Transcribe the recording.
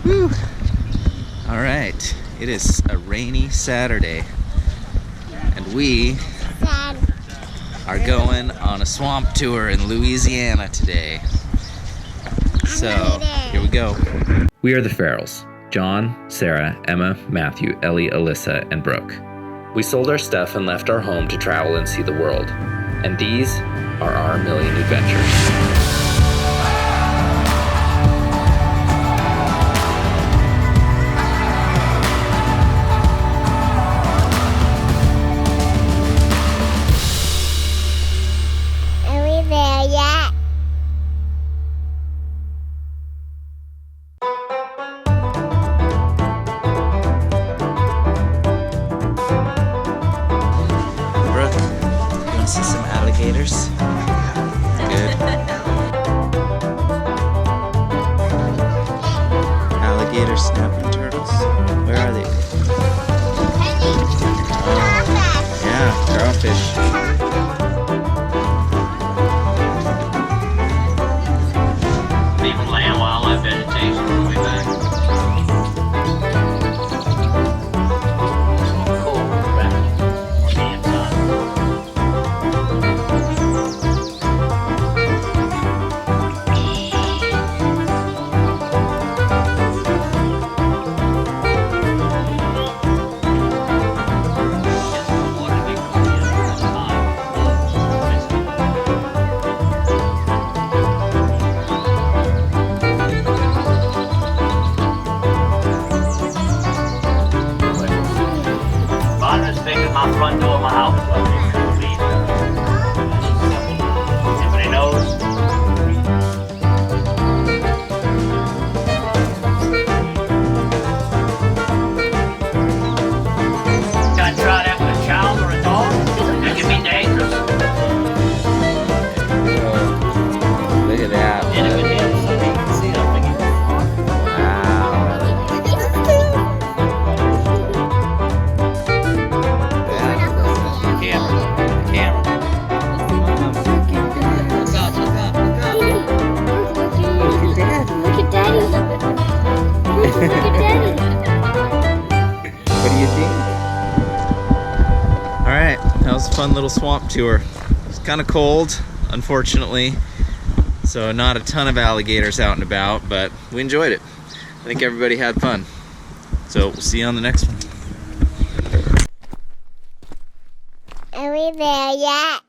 Whew. All right, it is a rainy Saturday, and we are going on a swamp tour in Louisiana today. So, here we go. We are the Farrells. John, Sarah, Emma, Matthew, Ellie, Alyssa, and Brooke. We sold our stuff and left our home to travel and see the world. And these are our million adventures. See some alligators. Good. Alligator snapping turtles. Where are they? Yeah, crawfish. Even land wildlife vegetation on the way back. My front door of my house is what they could leave. Everybody knows. Gotta try that with a child or a dog. That can be dangerous. Look at that. And if it is, you can see it. What do you think? Alright, that was a fun little swamp tour. It's kind of cold, unfortunately, so not a ton of alligators out and about, but we enjoyed it. I think everybody had fun. So we'll see you on the next one. Are we there yet?